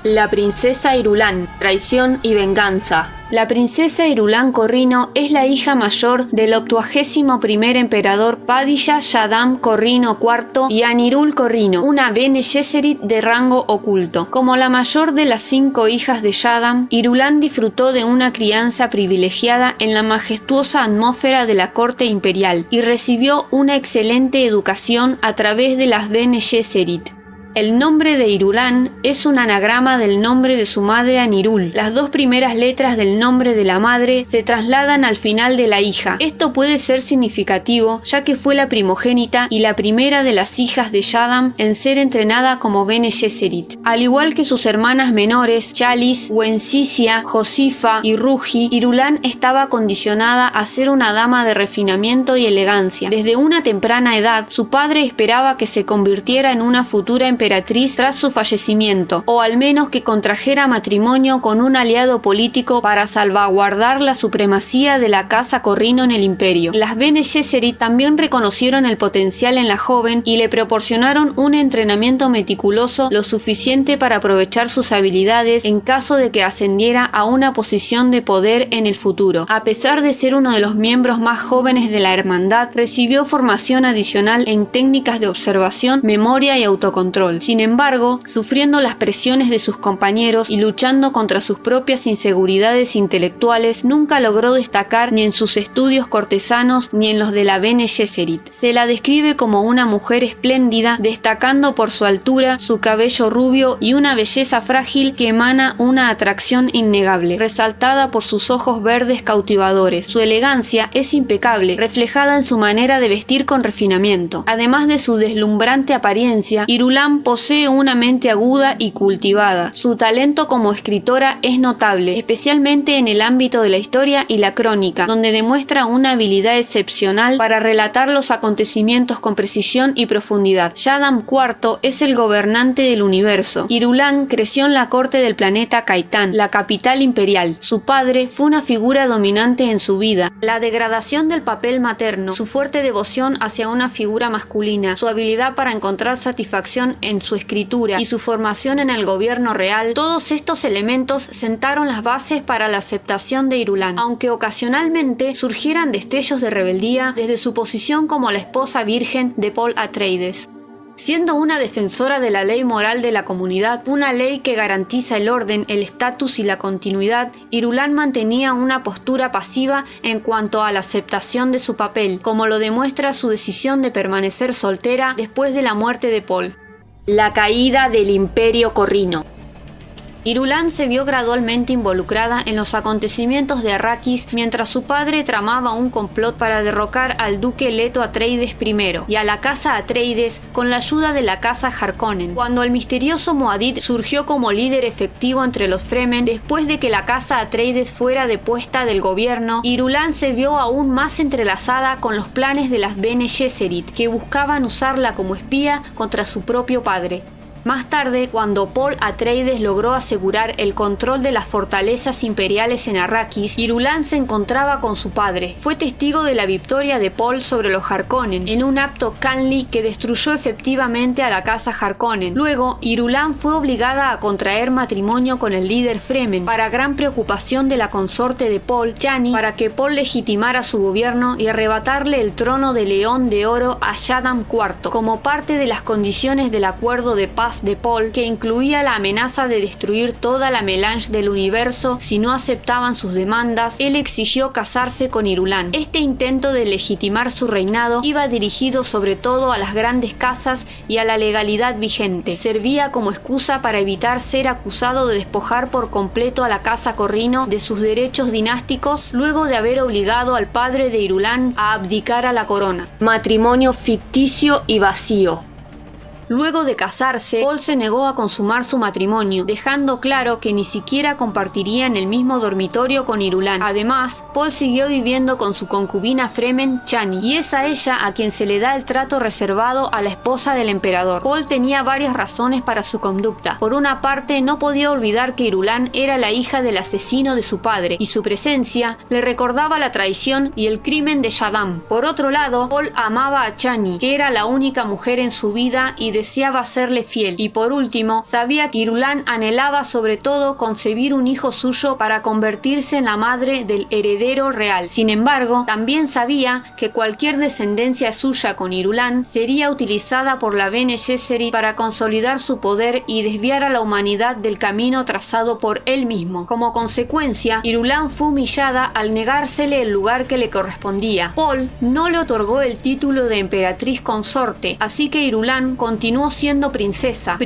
La princesa Irulan, traición y venganza. La princesa Irulan Corrino es la hija mayor del 81º emperador Padishah Shaddam Corrino IV y Anirul Corrino, una Bene Gesserit de rango oculto. Como la mayor de las 5 hijas de Shaddam, Irulan disfrutó de una crianza privilegiada en la majestuosa atmósfera de la corte imperial y recibió una excelente educación a través de las Bene Gesserit. El nombre de Irulan es un anagrama del nombre de su madre Anirul. Las 2 primeras letras del nombre de la madre se trasladan al final de la hija. Esto puede ser significativo, ya que fue la primogénita y la primera de las hijas de Shaddam en ser entrenada como Bene Gesserit. Al igual que sus hermanas menores, Chalice, Wencisia, Josifa y Ruji, Irulan estaba condicionada a ser una dama de refinamiento y elegancia. Desde una temprana edad, su padre esperaba que se convirtiera en una futura emperatriz tras su fallecimiento, o al menos que contrajera matrimonio con un aliado político para salvaguardar la supremacía de la casa Corrino en el imperio. Las Bene Gesserit también reconocieron el potencial en la joven y le proporcionaron un entrenamiento meticuloso lo suficiente para aprovechar sus habilidades en caso de que ascendiera a una posición de poder en el futuro. A pesar de ser uno de los miembros más jóvenes de la hermandad, recibió formación adicional en técnicas de observación, memoria y autocontrol. Sin embargo, sufriendo las presiones de sus compañeros y luchando contra sus propias inseguridades intelectuales, nunca logró destacar ni en sus estudios cortesanos ni en los de la Bene Gesserit. Se la describe como una mujer espléndida, destacando por su altura, su cabello rubio y una belleza frágil que emana una atracción innegable, resaltada por sus ojos verdes cautivadores. Su elegancia es impecable, reflejada en su manera de vestir con refinamiento. Además de su deslumbrante apariencia, Irulan posee una mente aguda y cultivada. Su talento como escritora es notable, especialmente en el ámbito de la historia y la crónica, donde demuestra una habilidad excepcional para relatar los acontecimientos con precisión y profundidad. Shaddam IV es el gobernante del universo. Irulan creció en la corte del planeta Kaitan, la capital imperial. Su padre fue una figura dominante en su vida. La degradación del papel materno, su fuerte devoción hacia una figura masculina, su habilidad para encontrar satisfacción en su escritura y su formación en el gobierno real, todos estos elementos sentaron las bases para la aceptación de Irulan, aunque ocasionalmente surgieran destellos de rebeldía desde su posición como la esposa virgen de Paul Atreides. Siendo una defensora de la ley moral de la comunidad, una ley que garantiza el orden, el estatus y la continuidad, Irulan mantenía una postura pasiva en cuanto a la aceptación de su papel, como lo demuestra su decisión de permanecer soltera después de la muerte de Paul. La caída del Imperio Corrino. Irulan se vio gradualmente involucrada en los acontecimientos de Arrakis mientras su padre tramaba un complot para derrocar al duque Leto Atreides I y a la casa Atreides con la ayuda de la casa Harkonnen. Cuando el misterioso Muad'Dib surgió como líder efectivo entre los Fremen después de que la casa Atreides fuera depuesta del gobierno, Irulan se vio aún más entrelazada con los planes de las Bene Gesserit, que buscaban usarla como espía contra su propio padre. Más tarde, cuando Paul Atreides logró asegurar el control de las fortalezas imperiales en Arrakis, Irulan se encontraba con su padre. Fue testigo de la victoria de Paul sobre los Harkonnen en un acto Khanli que destruyó efectivamente a la casa Harkonnen. Luego, Irulan fue obligada a contraer matrimonio con el líder Fremen, para gran preocupación de la consorte de Paul, Chani, para que Paul legitimara su gobierno y arrebatarle el trono de León de Oro a Shaddam IV, como parte de las condiciones del acuerdo de paz de Paul, que incluía la amenaza de destruir toda la melange del universo si no aceptaban sus demandas. Él exigió casarse con Irulan. Este intento de legitimar su reinado iba dirigido sobre todo a las grandes casas y a la legalidad vigente. Servía como excusa para evitar ser acusado de despojar por completo a la casa Corrino de sus derechos dinásticos luego de haber obligado al padre de Irulan a abdicar a la corona. Matrimonio ficticio y vacío. Luego de casarse, Paul se negó a consumar su matrimonio, dejando claro que ni siquiera compartiría en el mismo dormitorio con Irulan. Además, Paul siguió viviendo con su concubina Fremen, Chani, y es a ella a quien se le da el trato reservado a la esposa del emperador. Paul tenía varias razones para su conducta. Por una parte, no podía olvidar que Irulan era la hija del asesino de su padre, y su presencia le recordaba la traición y el crimen de Shaddam. Por otro lado, Paul amaba a Chani, que era la única mujer en su vida y deseaba serle fiel. Y por último, sabía que Irulan anhelaba sobre todo concebir un hijo suyo para convertirse en la madre del heredero real. Sin embargo, también sabía que cualquier descendencia suya con Irulan sería utilizada por la Bene Gesserit para consolidar su poder y desviar a la humanidad del camino trazado por él mismo. Como consecuencia, Irulan fue humillada al negársele el lugar que le correspondía. Paul no le otorgó el título de emperatriz consorte, así que Irulan continuó siendo princesa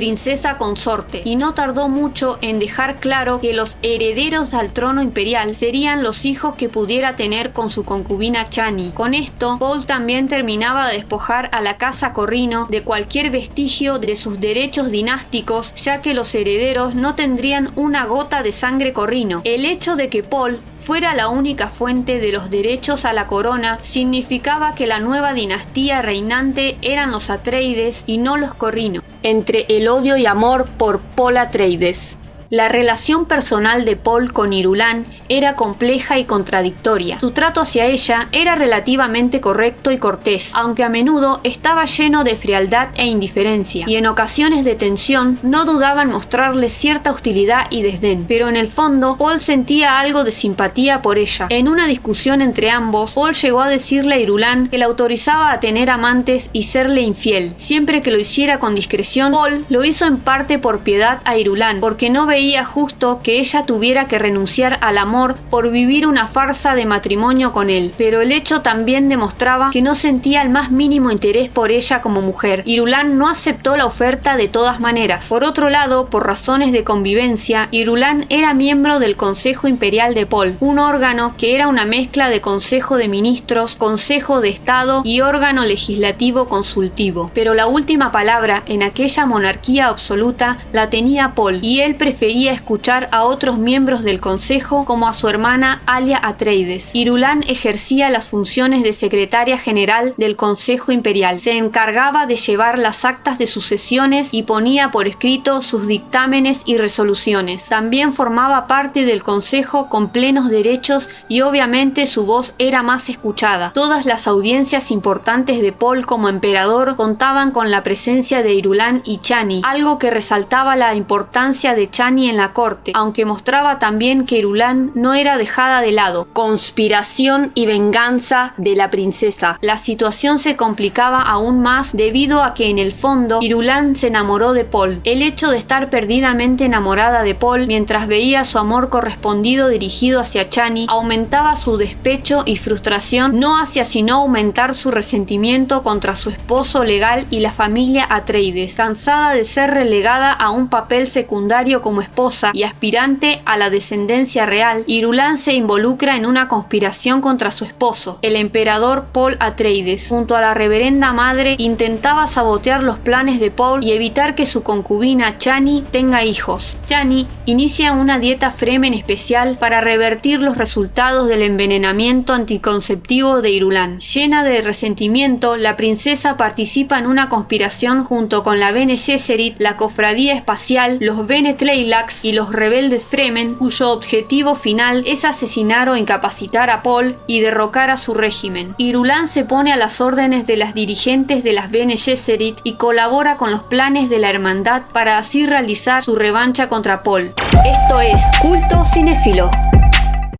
consorte, y no tardó mucho en dejar claro que los herederos al trono imperial serían los hijos que pudiera tener con su concubina Chani. Con esto, Paul también terminaba de despojar a la casa Corrino de cualquier vestigio de sus derechos dinásticos, ya que los herederos no tendrían una gota de sangre Corrino. El hecho de que Paul fuera la única fuente de los derechos a la corona significaba que la nueva dinastía reinante eran los Atreides y no los Corrino. Entre el odio y amor por Paul Atreides. La relación personal de Paul con Irulan era compleja y contradictoria. Su trato hacia ella era relativamente correcto y cortés, aunque a menudo estaba lleno de frialdad e indiferencia, y en ocasiones de tensión no dudaba en mostrarle cierta hostilidad y desdén. Pero en el fondo, Paul sentía algo de simpatía por ella. En una discusión entre ambos, Paul llegó a decirle a Irulan que la autorizaba a tener amantes y serle infiel, siempre que lo hiciera con discreción. Paul lo hizo en parte por piedad a Irulan, porque no veía justo que ella tuviera que renunciar al amor por vivir una farsa de matrimonio con él, pero el hecho también demostraba que no sentía el más mínimo interés por ella como mujer. Irulan no aceptó la oferta de todas maneras. Por otro lado, por razones de convivencia, Irulan era miembro del Consejo Imperial de Paul, un órgano que era una mezcla de Consejo de Ministros, Consejo de Estado y órgano legislativo consultivo. Pero la última palabra en aquella monarquía absoluta la tenía Paul, y él prefería escuchar a otros miembros del consejo como a su hermana Alia Atreides. Irulan ejercía las funciones de secretaria general del Consejo Imperial. Se encargaba de llevar las actas de sus sesiones y ponía por escrito sus dictámenes y resoluciones. También formaba parte del consejo con plenos derechos y obviamente su voz era más escuchada. Todas las audiencias importantes de Paul como emperador contaban con la presencia de Irulan y Chani, algo que resaltaba la importancia de Chani en la corte, aunque mostraba también que Irulan no era dejada de lado. Conspiración y venganza de la princesa. La situación se complicaba aún más debido a que en el fondo Irulan se enamoró de Paul. El hecho de estar perdidamente enamorada de Paul mientras veía su amor correspondido dirigido hacia Chani aumentaba su despecho y frustración, no hacía sino aumentar su resentimiento contra su esposo legal y la familia Atreides. Cansada de ser relegada a un papel secundario como esposa y aspirante a la descendencia real, Irulan se involucra en una conspiración contra su esposo, el emperador Paul Atreides. Junto a la reverenda madre, intentaba sabotear los planes de Paul y evitar que su concubina Chani tenga hijos. Chani inicia una dieta Fremen especial para revertir los resultados del envenenamiento anticonceptivo de Irulan. Llena de resentimiento, la princesa participa en una conspiración junto con la Bene Gesserit, la Cofradía Espacial, los Bene Tleilax y los rebeldes Fremen, cuyo objetivo final es asesinar o incapacitar a Paul y derrocar a su régimen. Irulan se pone a las órdenes de las dirigentes de las Bene Gesserit y colabora con los planes de la hermandad para así realizar su revancha contra Paul. Esto es Culto Cinéfilo.